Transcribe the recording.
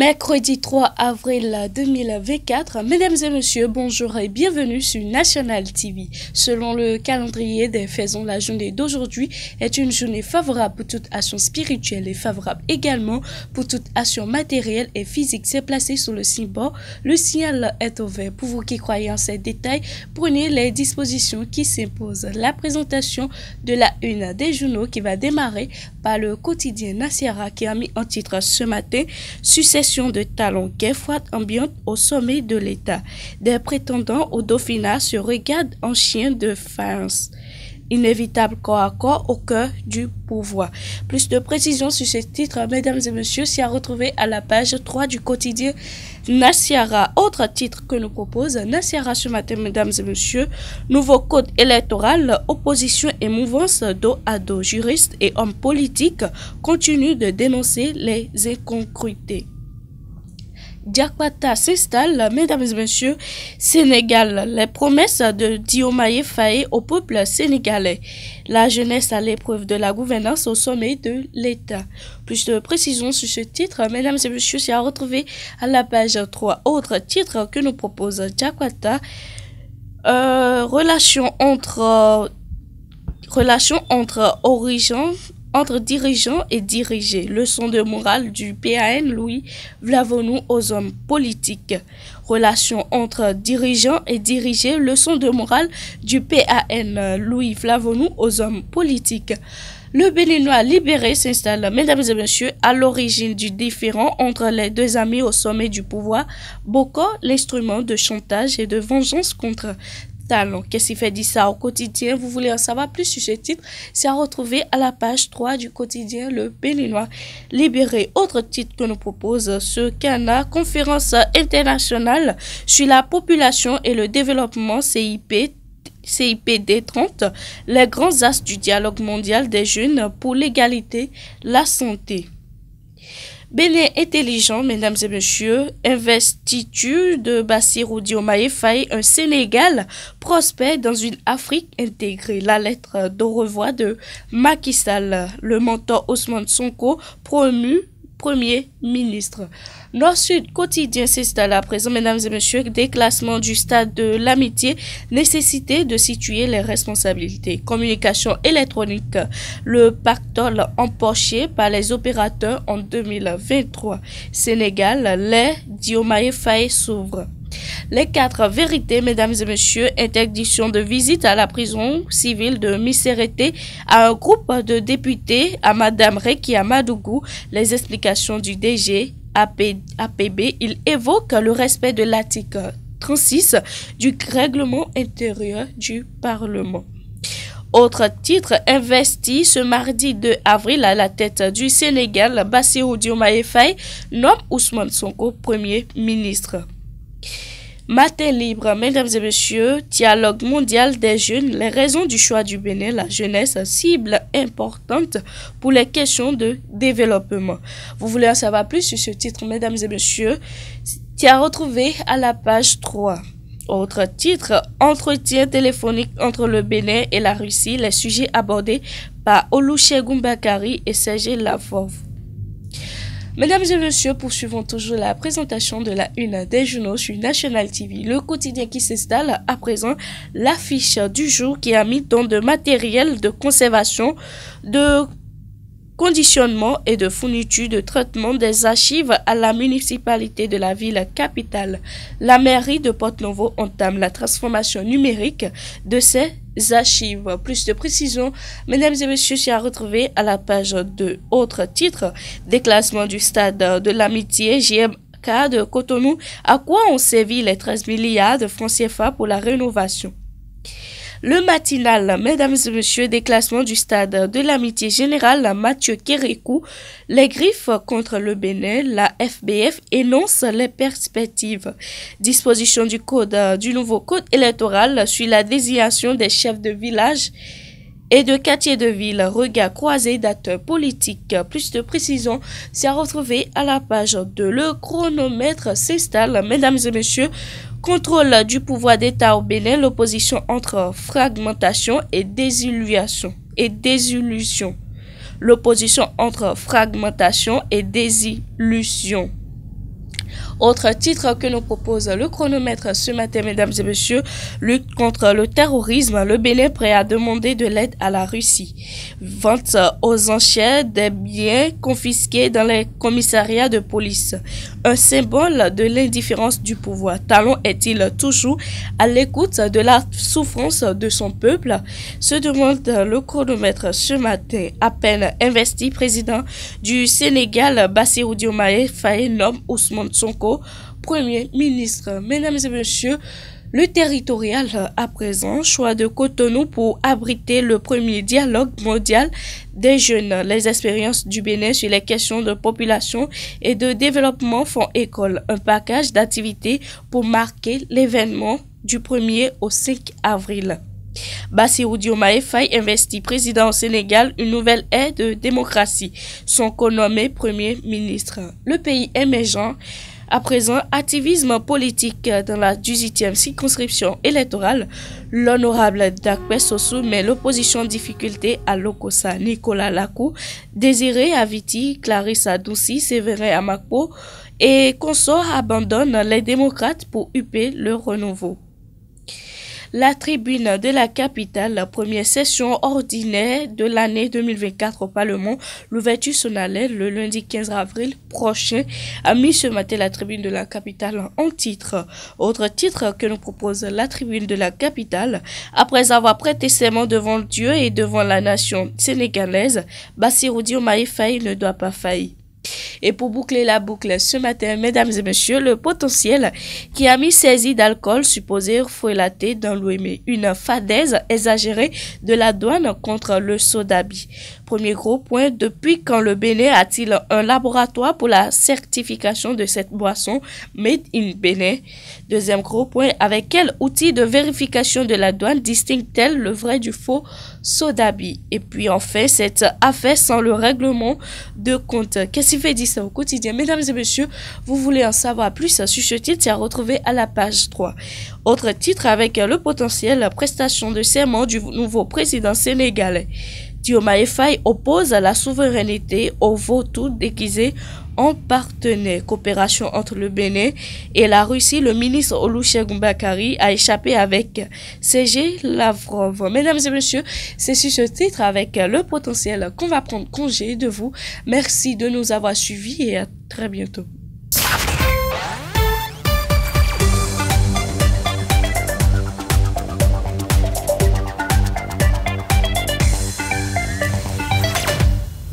Mercredi 3 avril 2024, mesdames et messieurs, bonjour et bienvenue sur National TV. Selon le calendrier des faisons, la journée d'aujourd'hui est une journée favorable pour toute action spirituelle et favorable également pour toute action matérielle et physique. C'est placé sur le symbole. Le signal est ouvert. Pour vous qui croyez en ces détails, prenez les dispositions qui s'imposent. La présentation de la une des journaux qui va démarrer par le quotidien Nasiara qui a mis en titre ce matin « Succession de talons, guerre froide ambiante au sommet de l'État. Des prétendants au Dauphinat se regardent en chien de faïence. Inévitable corps à corps au cœur du pouvoir. » Plus de précisions sur ce titre, mesdames et messieurs, c'est à retrouver à la page 3 du quotidien Nasiara. Autre titre que nous propose Nasiara ce matin, mesdames et messieurs, nouveau code électoral, opposition et mouvance dos à dos. Juristes et hommes politiques continuent de dénoncer les incongruités. Diakwata s'installe, mesdames et messieurs, Sénégal. Les promesses de Diomaye Faye au peuple sénégalais. La jeunesse à l'épreuve de la gouvernance au sommet de l'État. Plus de précisions sur ce titre, mesdames et messieurs, c'est à retrouver à la page 3. Autre titre que nous propose Diakwata, relation entre dirigeants et dirigés. Leçon de morale du PAN Louis Vlavonou aux hommes politiques. Relation entre dirigeants et dirigés. Leçon de morale du PAN Louis Vlavonou aux hommes politiques. Le Béninois libéré s'installe, mesdames et messieurs, à l'origine du différend entre les deux amis au sommet du pouvoir. Boko, l'instrument de chantage et de vengeance contre talent. Qu'est-ce qui fait dire ça au quotidien? Vous voulez en savoir plus sur ce titre? C'est à retrouver à la page 3 du quotidien Le Béninois libéré. Autre titre que nous propose ce Cana, conférence internationale sur la population et le développement CIPD 30, les grands axes du dialogue mondial des jeunes pour l'égalité, la santé. Bénin intelligent, mesdames et messieurs, investiture de Bassirou Diomaye Faye, un Sénégal prospère dans une Afrique intégrée. La lettre d'au revoir de Macky Sall, le mentor Ousmane Sonko, promu Premier ministre. Nord-Sud quotidien s'installe à présent, mesdames et messieurs, déclassement du stade de l'amitié, nécessité de situer les responsabilités. Communication électronique, le pactole empoché par les opérateurs en 2023. Sénégal, les Diomaye Faye s'ouvre. Les 4 vérités, mesdames et messieurs, interdiction de visite à la prison civile de Missérété à un groupe de députés, à Madame Rekia Madougou, les explications du DG APB, il évoque le respect de l'article 36 du règlement intérieur du Parlement. Autre titre, investi ce mardi 2 avril à la tête du Sénégal, Bassirou Diomaye Faye nomme Ousmane Sonko Premier ministre. Matin libre, mesdames et messieurs, dialogue mondial des jeunes, les raisons du choix du Bénin, la jeunesse, cible importante pour les questions de développement. Vous voulez en savoir plus sur ce titre, mesdames et messieurs, c'est à retrouver à la page 3. Autre titre, entretien téléphonique entre le Bénin et la Russie, les sujets abordés par Olusegun Bakary et Serge Lavrov. Mesdames et messieurs, poursuivons toujours la présentation de la une des journaux sur National TV. Le quotidien qui s'installe à présent, l'affiche du jour qui a mis dans de matériel de conservation, de conditionnement et de fourniture de traitement des archives à la municipalité de la ville capitale. La mairie de Porto-Novo entame la transformation numérique de ses archives. Plus de précisions, mesdames et messieurs, c'est à retrouver à la page 2. Autre titre, déclassement du stade de l'amitié GMK de Cotonou. À quoi ont servi les 13 milliards de francs CFA pour la rénovation? Le matinal, mesdames et messieurs, déclassement du stade de l'amitié générale Mathieu Kérékou, les griffes contre le Bénin, la FBF énonce les perspectives. Disposition du nouveau code électoral sur la désignation des chefs de village et de quartier de ville, regard croisé d'acteurs politiques. Plus de précisions, c'est à retrouver à la page 2. Le chronomètre s'installe, mesdames et messieurs. Contrôle du pouvoir d'État au Bénin, l'opposition entre fragmentation et désillusion. L'opposition entre fragmentation et désillusion. Autre titre que nous propose le chronomètre ce matin, mesdames et messieurs, lutte contre le terrorisme, le Bénin prêt à demander de l'aide à la Russie. Vente aux enchères des biens confisqués dans les commissariats de police. Un symbole de l'indifférence du pouvoir. Talon est-il toujours à l'écoute de la souffrance de son peuple? Se demande le chronomètre ce matin. À peine investi président du Sénégal, Bassirou Diomaye Faye nomme Ousmane Sonko Premier ministre. Mesdames et messieurs, le territorial à présent, choix de Cotonou pour abriter le premier dialogue mondial des jeunes. Les expériences du Bénin sur les questions de population et de développement font école. Un package d'activités pour marquer l'événement du 1er au 5 avril. Bassirou Diomaye Faye investi président au Sénégal, une nouvelle ère de démocratie. Sonko nommé Premier ministre. Le pays émergent. À présent, activisme politique dans la 18e circonscription électorale, l'honorable Dakpe Sossou met l'opposition en difficulté à Lokossa. Nicolas Lacou, Désiré Aviti, Clarissa Doucy, Séverin Amakpo et consorts abandonnent les démocrates pour UP le renouveau. La tribune de la capitale, la première session ordinaire de l'année 2024 au Parlement, l'ouverture solennelle le lundi 15 avril prochain, a mis ce matin la tribune de la capitale en titre. Autre titre que nous propose la tribune de la capitale, après avoir prêté serment devant Dieu et devant la nation sénégalaise, Bassirou Diomaye Faye ne doit pas faillir. Et pour boucler la boucle ce matin, mesdames et messieurs, le potentiel qui a mis saisi d'alcool supposé frelaté dans l'OME. Une fadaise exagérée de la douane contre le Sodabi. Premier gros point, depuis quand le Bénin a-t-il un laboratoire pour la certification de cette boisson made in Bénin? Deuxième gros point, avec quel outil de vérification de la douane distingue-t-elle le vrai du faux Sodabi? Et puis enfin, cette affaire sans le règlement de compte. Qu'est-ce qui fait dire ça au quotidien? Mesdames et messieurs, vous voulez en savoir plus sur ce titre, c'est à retrouver à la page 3. Autre titre avec le potentiel, la prestation de serment du nouveau président sénégalais. Diomaye Faye oppose la souveraineté au vautour déguisé en partenaire. Coopération entre le Bénin et la Russie, le ministre Olusegun Bakary a échappé avec Sergei Lavrov. Mesdames et messieurs, c'est sur ce titre avec le potentiel qu'on va prendre congé de vous. Merci de nous avoir suivis et à très bientôt.